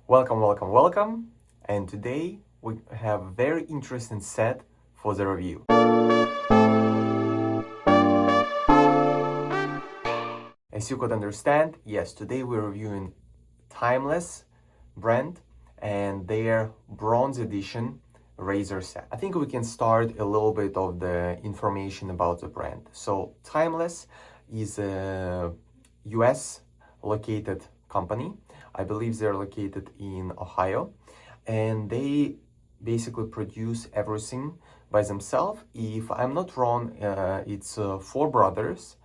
Welcome. And today we have a very interesting set for the review. As you could understand, yes, today we're reviewing Timeless brand and their bronze edition razor set. I think we can start a little bit of the information about the brand. So Timeless is a US located company. I believe they're located in Ohio, and they basically produce everything by themselves. If I'm not wrong, it's four brothers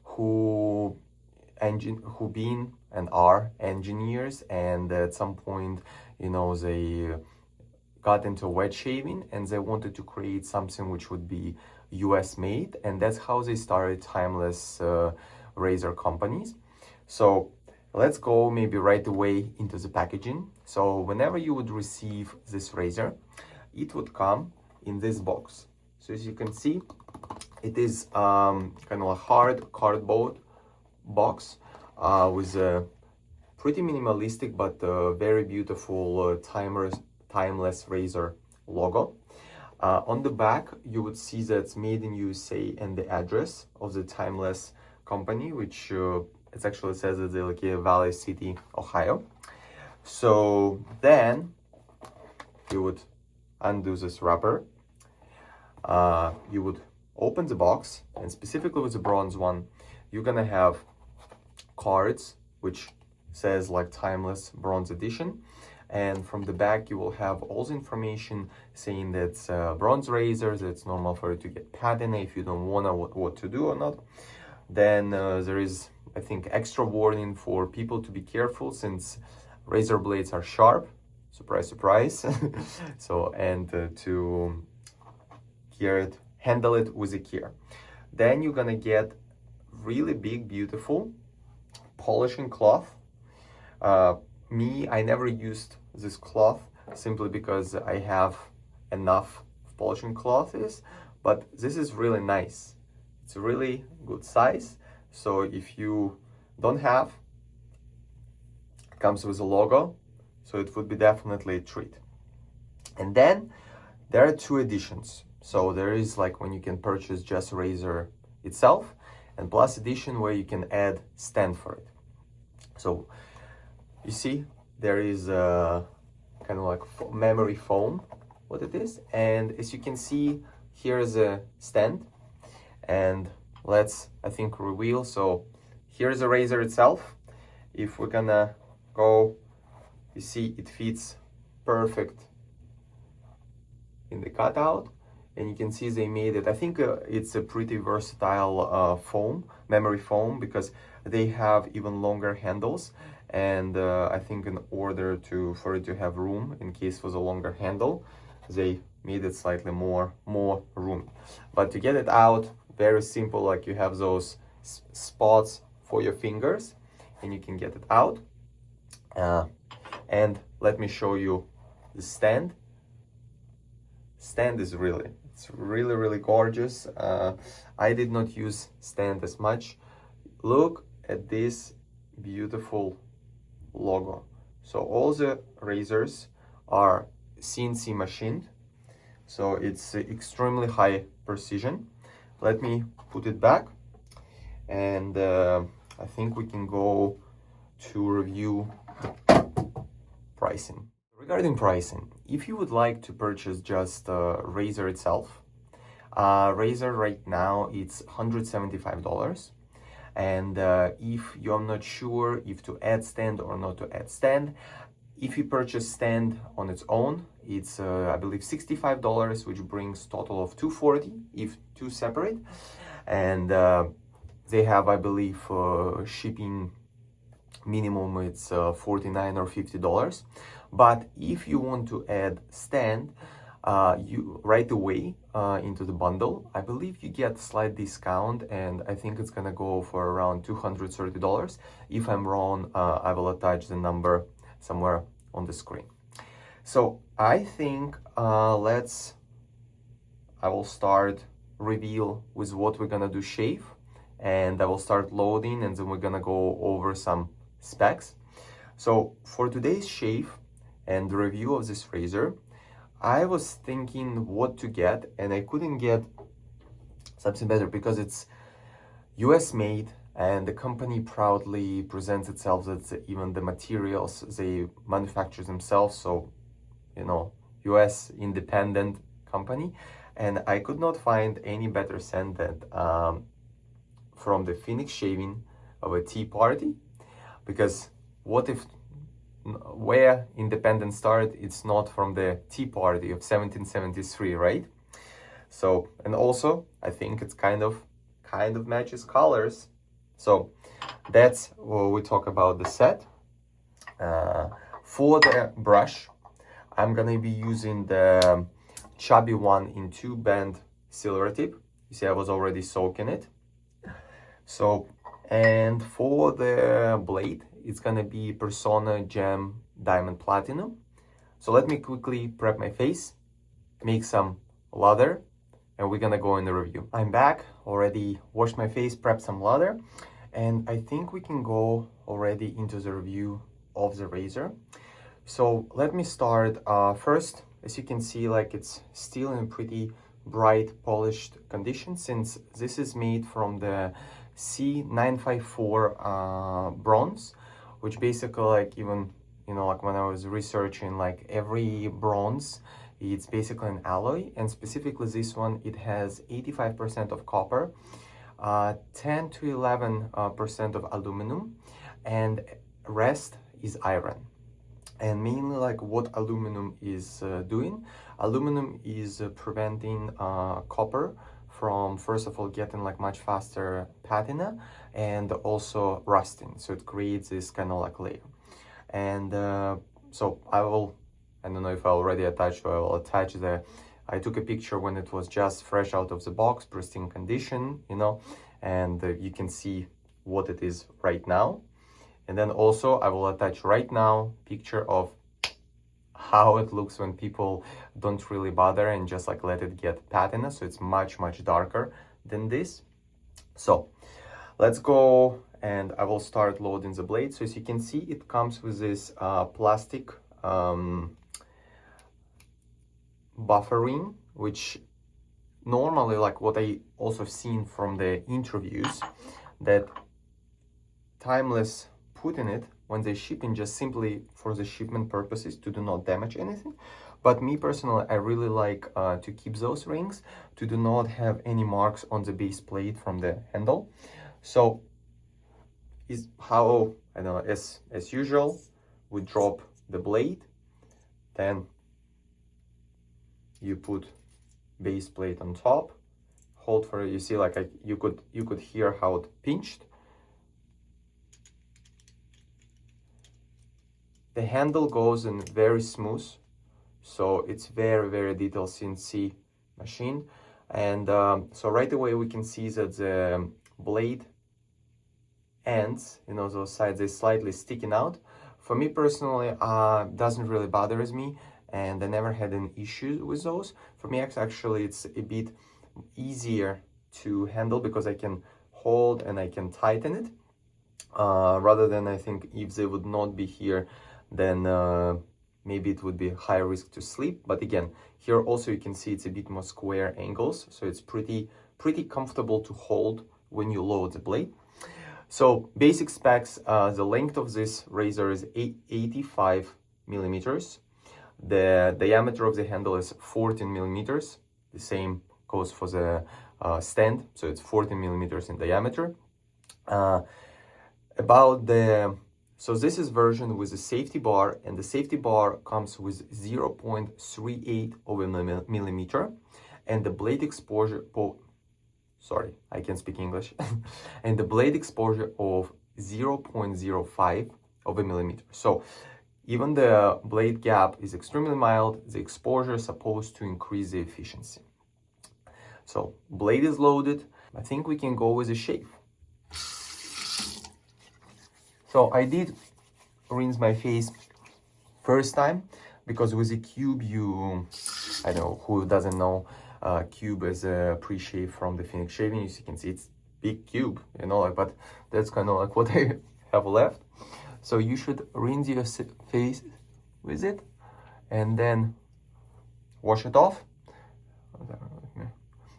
who been and are engineers, and at some point, they got into wet shaving and they wanted to create something which would be US made, and that's how they started Timeless razor companies. So let's go maybe right away into the packaging. So whenever you would receive this razor, it would come in this box. So as you can see, it is kind of a hard cardboard box with a pretty minimalistic but very beautiful Timeless razor logo. On the back, you would see that it's made in USA and the address of the Timeless company, which it actually says that they're located in Valley City, Ohio. So then you would undo this wrapper. You would open the box, and specifically with the bronze one, you're gonna have cards which says like Timeless Bronze Edition. And from the back, you will have all the information saying that it's bronze razors, it's normal for you to get patina if you don't want to what to do or not. Then there is, I think, extra warning for people to be careful since razor blades are sharp. Surprise, surprise. So, and to handle it with a care. Then you're gonna get really big, beautiful polishing cloth. I never used this cloth simply because I have enough polishing cloths, but this is really nice. It's a really good size. So if you don't have, it comes with a logo, so it would be definitely a treat. And then there are two editions. So there is like when you can purchase just razor itself, and plus edition where you can add stand for it. So you see, there is a kind of like memory foam, what it is. And as you can see, here's a stand. And let's, I think, reveal. So here's the razor itself. If we're gonna go, you see it fits perfect in the cutout. And you can see they made it. I think it's a pretty versatile memory foam, because they have even longer handles. And I think in order for it to have room in case for the longer handle, they made it slightly more room. But to get it out, very simple. Like you have those spots for your fingers, and you can get it out. And let me show you the stand. Stand is it's really gorgeous. I did not use stand as much. Look at this beautiful logo. So all the razors are CNC machined, so it's extremely high precision. Let me put it back, and I think we can go to review pricing. Regarding pricing, if you would like to purchase just razor itself, razor right now it's $175. And if you're not sure if to add stand or not to add stand, if you purchase stand on its own, it's I believe $65, which brings total of $240 if two separate. And they have, I believe, shipping minimum it's $49 or $50. But if you want to add stand, you right away into the bundle, I believe you get slight discount, and I think it's gonna go for around $230. If I'm wrong, I will attach the number somewhere on the screen. So I think I will start reveal with what we're gonna do shave, and I will start loading, and then we're gonna go over some specs. So for today's shave, and the review of this razor, I was thinking what to get, and I couldn't get something better because it's US made, and the company proudly presents itself that even the materials they manufacture themselves, so US independent company. And I could not find any better scent than from the Phoenix Shaving of a Tea Party, because what if where independence started, it's not from the Tea Party of 1773, right? So, and also I think it's kind of matches colors. So that's what we talk about the set. For the brush, I'm gonna be using the Chubby 1-in-2 band silver tip. You see I was already soaking it. So, and for the blade, it's gonna be Persona Gem Diamond Platinum. So let me quickly prep my face, make some lather, and we're gonna go in the review. I'm back, already washed my face, prepped some lather, and I think we can go already into the review of the razor. So let me start first. As you can see, like it's still in pretty bright polished condition, since this is made from the C954 bronze, which basically, like, even like when I was researching, like every bronze, it's basically an alloy, and specifically this one, it has 85% of copper, 10 to 11% of aluminum, and rest is iron. And mainly, like, what aluminum is doing, aluminum is preventing copper from, first of all, getting like much faster patina, and also rusting. So it creates this kind of like layer. And so I don't know if I already attached, or I will attach I took a picture when it was just fresh out of the box, pristine condition, and you can see what it is right now. And then also I will attach right now picture of how it looks when people don't really bother and just like let it get patina. So it's much darker than this. So let's go, and I will start loading the blade. So as you can see, it comes with this plastic buffer ring, which normally, like what I also seen from the interviews, that Timeless put in it when they ship in, just simply for the shipment purposes, to do not damage anything. But me personally, I really like to keep those rings to do not have any marks on the base plate from the handle. So is how, I don't know, as usual, we drop the blade, then you put base plate on top, hold for it. You see, like you could hear how it pinched. The handle goes in very smooth, so it's very detailed CNC machine. And so right away we can see that the blade ends, those sides, are slightly sticking out. For me personally, doesn't really bothers me, and I never had an issue with those. For me, actually, it's a bit easier to handle because I can hold and I can tighten it, rather than, I think, if they would not be here, then maybe it would be high risk to slip. But again, here also you can see it's a bit more square angles, so it's pretty comfortable to hold when you load the blade. So basic specs, the length of this razor is 85 millimeters. The diameter of the handle is 14 millimeters. The same goes for the stand, so it's 14 millimeters in diameter. So this is version with a safety bar, and the safety bar comes with 0.38 of a millimeter, and the blade exposure, sorry, I can't speak English, and the blade exposure of 0.05 of a millimeter. So even the blade gap is extremely mild, the exposure is supposed to increase the efficiency. So blade is loaded. I think we can go with a shave. So I did rinse my face first time, because with a cube, I don't know who doesn't know, cube is a pre-shave from the Phoenix Shaving. As you can see, it's big cube, but that's kind of like what I have left. So you should rinse your face with it and then wash it off,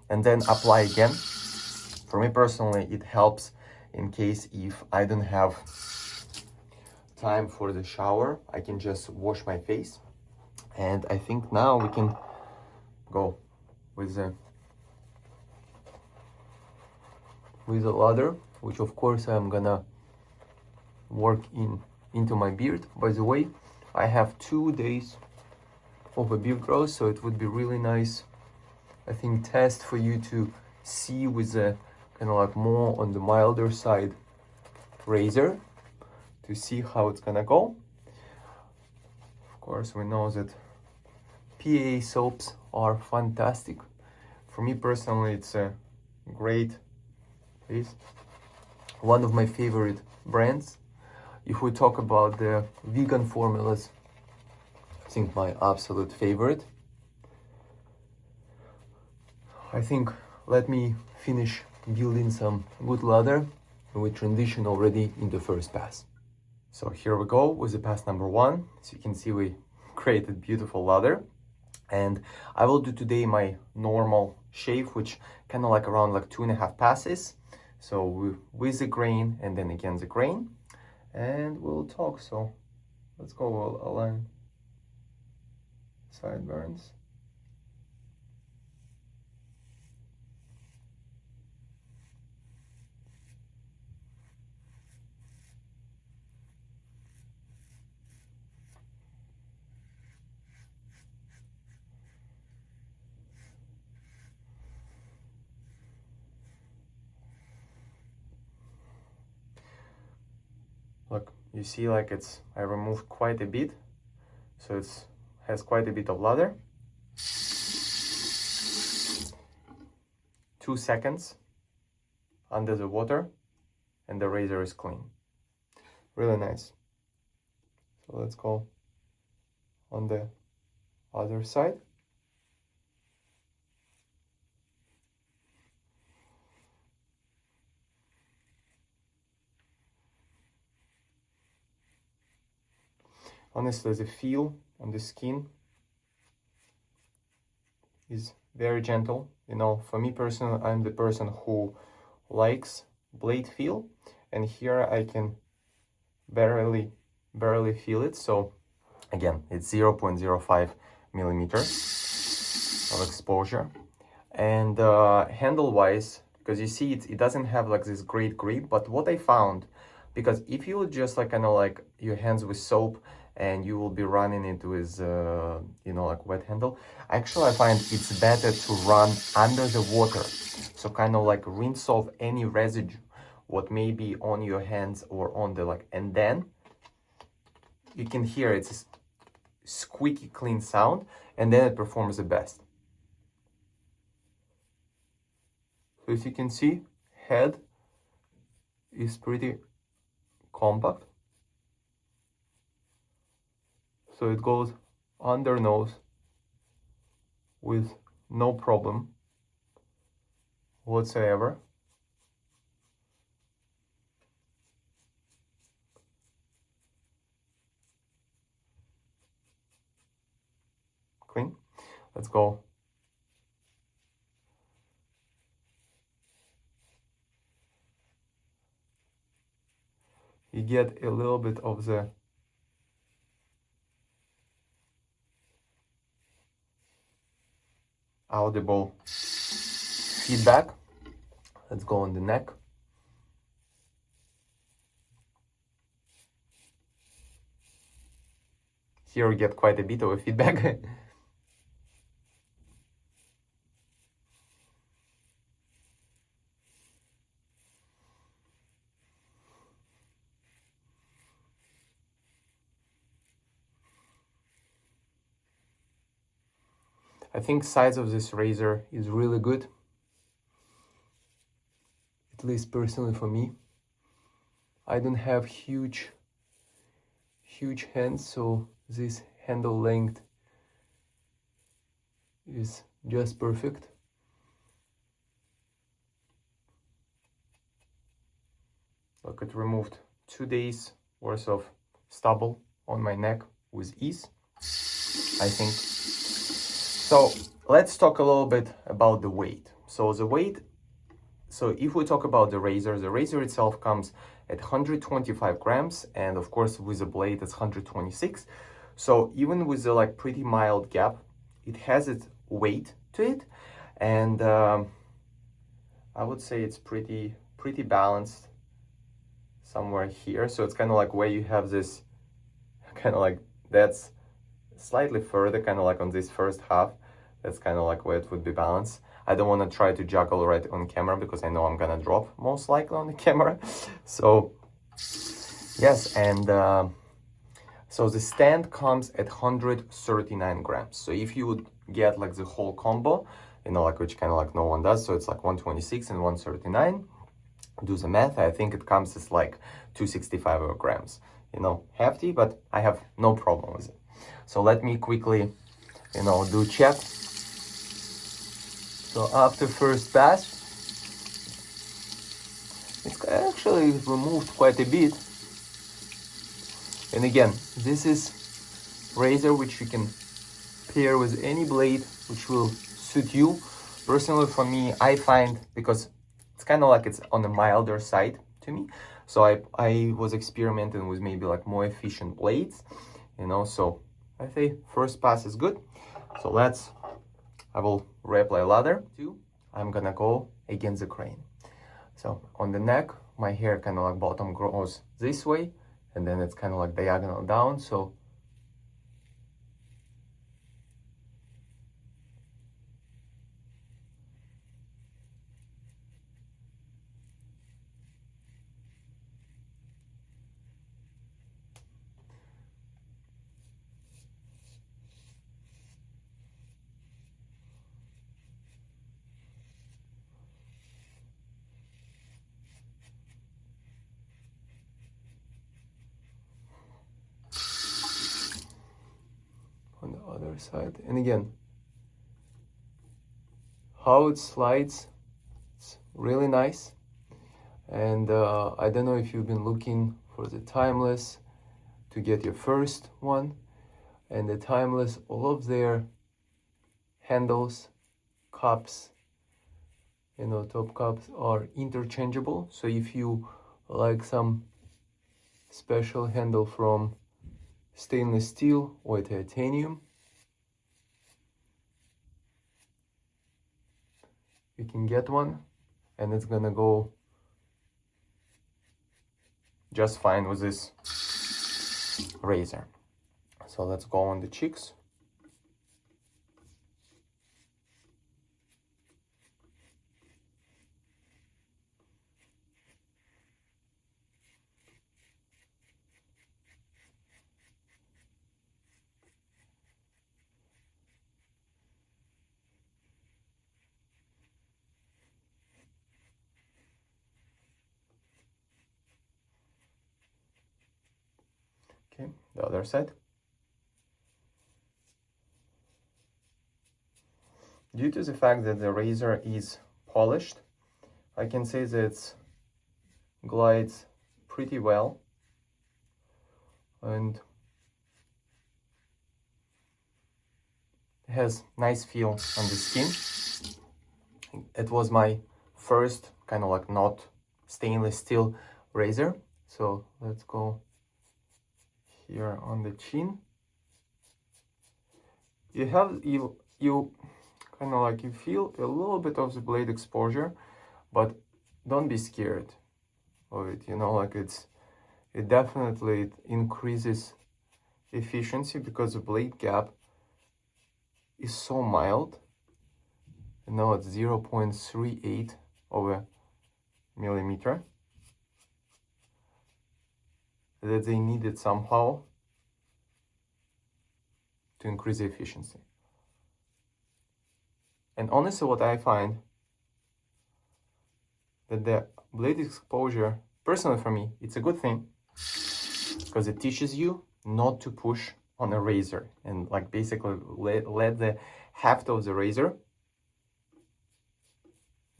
and then apply again. For me personally, it helps in case if I don't have time for the shower, I can just wash my face. And I think now we can go with the lather, which of course I'm gonna work into my beard. By the way, I have 2 days of a beard growth, so it would be really nice, I think, test for you to see with a kind of like more on the milder side razor to see how it's gonna go. Of course, we know that PAA soaps are fantastic. For me personally, it's a great, one of my favorite brands. If we talk about the vegan formulas, I think my absolute favorite. I think let me finish building some good lather and we transition already in the first pass. So here we go with the pass number 1. So you can see we created beautiful lather, and I will do today my normal shave, which kind of like around like 2.5 passes. So with the grain and then again the grain, and we'll talk. So let's go. We'll align sideburns. Look, you see, like I removed quite a bit, so has quite a bit of lather. 2 seconds under the water and the razor is clean. Really nice. So let's go on the other side. Honestly, the feel on the skin is very gentle. You know, for me personally, I'm the person who likes blade feel, and here I can barely feel it. So again, it's 0.05 millimeters of exposure. And handle wise, because you see it doesn't have like this great grip, but what I found, because if you would just like kind of like your hands with soap and you will be running it with you know, like wet handle, actually I find it's better to run under the water, so kind of like rinse off any residue what may be on your hands or on the like, and then you can hear it's a squeaky clean sound, and then it performs the best. So as you can see, head is pretty compact. So it goes under nose with no problem whatsoever. Clean. Let's go. You get a little bit of the audible feedback. Let's go on the neck. Here we get quite a bit of a feedback. I think size of this razor is really good, at least personally for me. I don't have huge hands, so this handle length is just perfect. Look, it removed 2 days worth of stubble on my neck with ease. I think. So let's talk a little bit about the weight. So if we talk about the razor itself comes at 125 grams, and of course with the blade it's 126. So even with the like pretty mild gap, it has its weight to it, and I would say it's pretty balanced somewhere here. So it's kind of like where you have this kind of like, that's slightly further, kind of like on this first half, that's kind of like where it would be balanced. I don't want to try to juggle right on camera because I know I'm gonna drop most likely on the camera. So yes, and so the stand comes at 139 grams. So if you would get like the whole combo, you know, like which kind of like no one does, so it's like 126 and 139. Do the math, I think it comes as like 265 grams. You know, hefty, but I have no problem with it. So let me quickly, you know, do check. So after first pass, it's actually removed quite a bit. And again, this is razor which you can pair with any blade which will suit you. Personally, for me, I find, because it's kind of like it's on the milder side to me, so I was experimenting with maybe like more efficient blades, you know, so I think first pass is good. So I will reapply lather. I'm gonna go against the grain. So on the neck, my hair kind of like bottom grows this way, and then it's kind of like diagonal down. So on the other side, and again, how it slides, it's really nice. And I don't know if you've been looking for the Timeless to get your first one, and the Timeless, all of their handles, cups, you know, top cups are interchangeable. So if you like some special handle from stainless steel or titanium, you can get one, and it's gonna go just fine with this razor. So let's go on the cheeks. Okay, the other side. Due to the fact that the razor is polished, I can say that it glides pretty well, and has nice feel on the skin. It was my first kind of like not stainless steel razor. So let's go here on the chin. You kind of like, you feel a little bit of the blade exposure, but don't be scared of it, you know, like it definitely increases efficiency because the blade gap is so mild. You know, it's 0.38 of a millimeter, that they needed somehow to increase the efficiency. And honestly, what I find that the blade exposure, personally for me, it's a good thing, because it teaches you not to push on a razor and like basically let the heft of the razor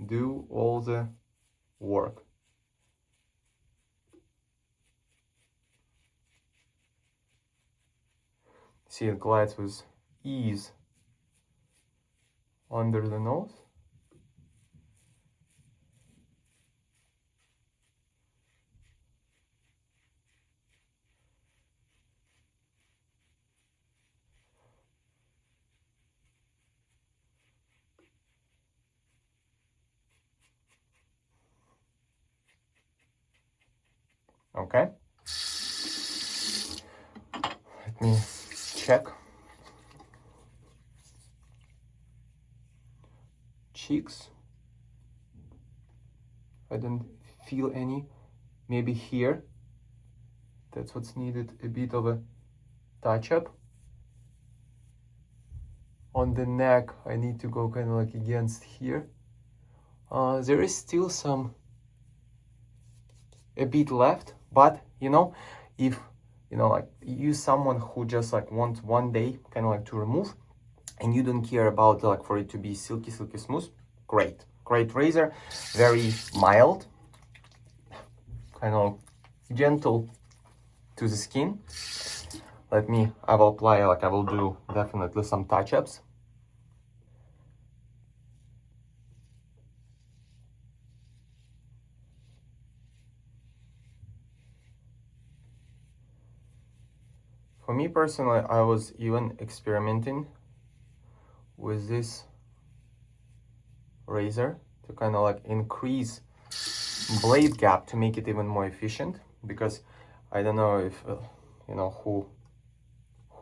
do all the work. See, it glides with ease under the nose. Okay. Let me check. Cheeks. I don't feel any. Maybe here. That's what's needed. A bit of a touch-up. On the neck, I need to go kind of like against here. There is still a bit left, but you know, if you know, like you someone who just like wants one day kind of like to remove, and you don't care about like for it to be silky smooth, great razor, very mild, kind of gentle to the skin. I will apply, like I will do definitely some touch-ups. For me personally, I was even experimenting with this razor to kind of like increase blade gap to make it even more efficient, because I don't know if you know who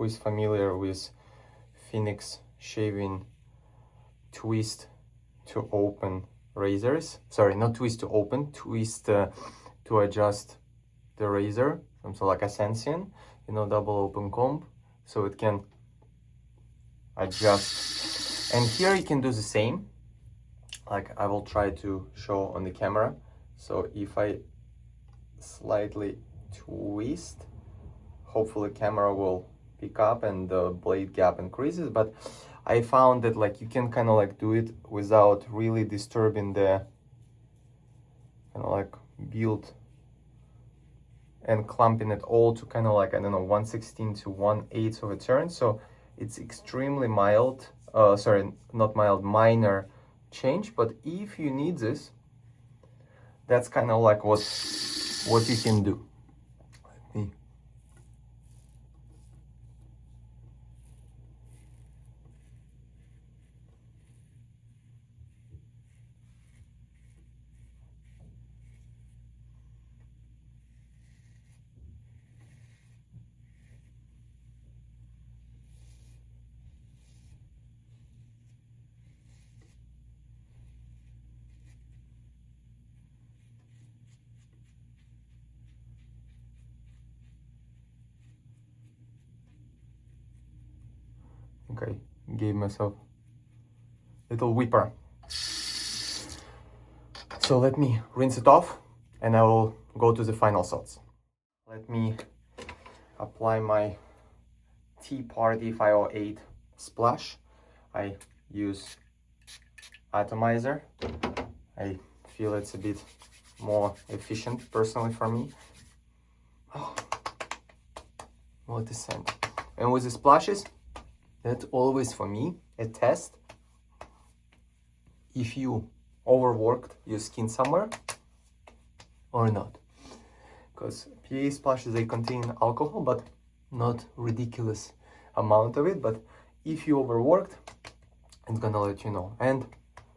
is familiar with Phoenix shaving twist to open razors. Sorry, not twist to open, twist to adjust the razor, something like a Sensian, you know, double open comb, so it can adjust. And here you can do the same, like I will try to show on the camera. So if I slightly twist, hopefully camera will pick up and the blade gap increases. But I found that like you can kind of like do it without really disturbing the kind of like build and clumping it all to kind of like, I don't know, 1/16 to 1/8 of a turn. So it's extremely mild, sorry, not mild, minor change. But if you need this, that's kind of like what you can do. Let me. Okay, gave myself a little whipper. So let me rinse it off and I will go to the final thoughts. Let me apply my Tea Party 508 splash. I use atomizer. I feel it's a bit more efficient personally for me. Oh, what a scent. And with the splashes, that's always for me a test if you overworked your skin somewhere or not. Because PAA splashes, they contain alcohol, but not ridiculous amount of it. But if you overworked, it's gonna let you know. And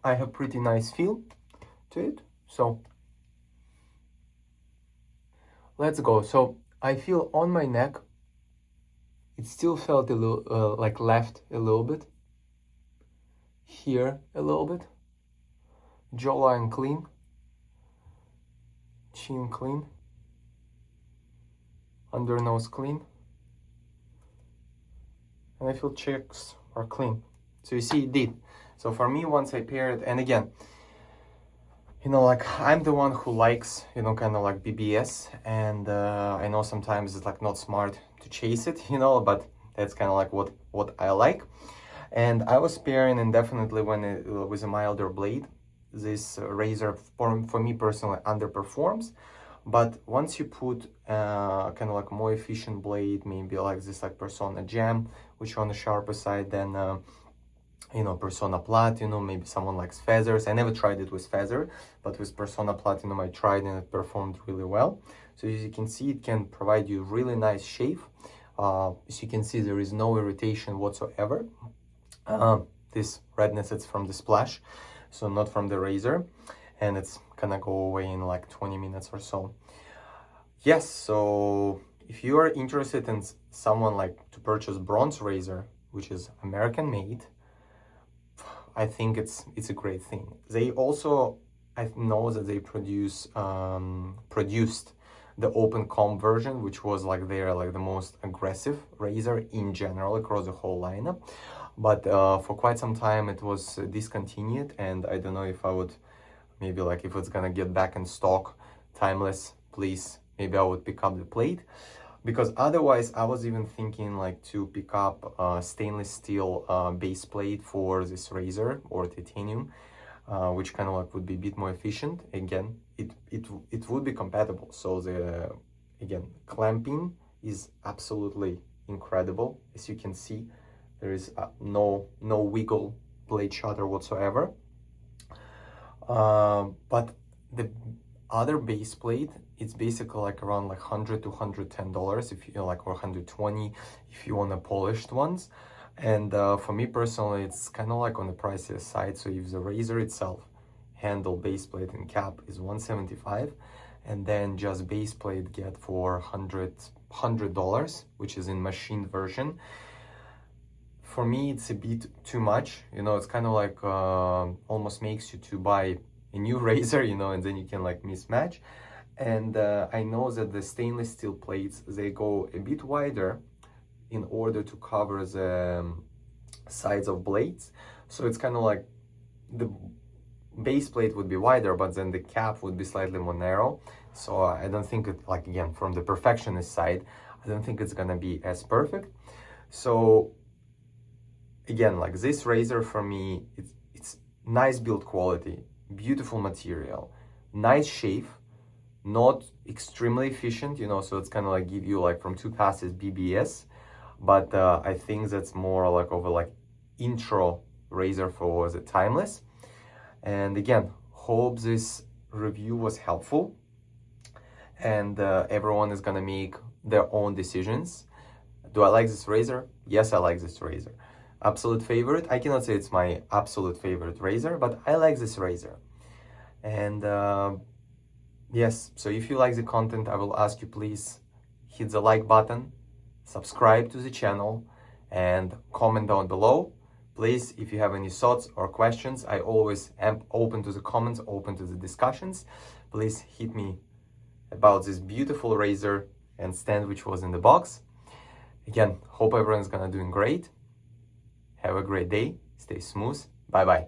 I have pretty nice feel to it. So let's go. So I feel on my neck, it still felt a little like left a little bit, here a little bit, jawline clean, chin clean, under nose clean, and I feel cheeks are clean. So you see, it did. So for me, once I pair it, and again, you know, like I'm the one who likes, you know, kind of like BBS, and I know sometimes it's like not smart to chase it, you know, but that's kind of like what I like. And I was pairing, and definitely when it with a milder blade, this razor for me personally underperforms. But once you put kind of like more efficient blade, maybe like this like Persona Gem, which on the sharper side than you know, Persona Platinum, maybe someone likes feathers. I never tried it with feather, but with Persona Platinum I tried and it performed really well. So as you can see, it can provide you really nice shave. As you can see, there is no irritation whatsoever. This redness, it's from the splash, so not from the razor, and it's gonna go away in like 20 minutes or so. Yes, so if you are interested in someone like to purchase bronze razor, which is American made, I think it's a great thing. They also, I know that they produced the open comb version, which was like the most aggressive razor in general across the whole lineup. But for quite some time it was discontinued, and I don't know if I would, maybe like if it's gonna get back in stock, Timeless, please, maybe I would pick up the plate. Because otherwise I was even thinking like to pick up stainless steel base plate for this razor, or titanium, which kind of like would be a bit more efficient. Again, it would be compatible. So the, again, clamping is absolutely incredible. As you can see, there is no wiggle blade shutter whatsoever. But the other base plate, it's basically like around like $100 to $110 if you like, or $120 if you want the polished ones. And for me personally, it's kind of like on the pricier side. So if the razor itself, handle, base plate and cap is $175, and then just base plate get for $100, which is in machined version. For me, it's a bit too much, you know. It's kind of like almost makes you to buy a new razor, you know, and then you can like mismatch. And I know that the stainless steel plates, they go a bit wider in order to cover the sides of blades. So it's kind of like the base plate would be wider, but then the cap would be slightly more narrow. So I don't think it, like, again, from the perfectionist side, I don't think it's gonna be as perfect. So again, like this razor for me, it's nice build quality, beautiful material, nice shave, not extremely efficient, you know, so it's kind of like give you like from 2 passes BBS, but I think that's more like of a like intro razor for the Timeless. And again, hope this review was helpful, and everyone is gonna make their own decisions. Do I like this razor? Yes, I like this razor. Absolute favorite? I cannot say it's my absolute favorite razor, but I like this razor. And yes, so if you like the content, I will ask you, please hit the like button, subscribe to the channel, and comment down below. Please, if you have any thoughts or questions, I always am open to the comments, open to the discussions. Please hit me about this beautiful razor and stand which was in the box. Again, hope everyone's gonna doing great. Have a great day. Stay smooth. Bye bye.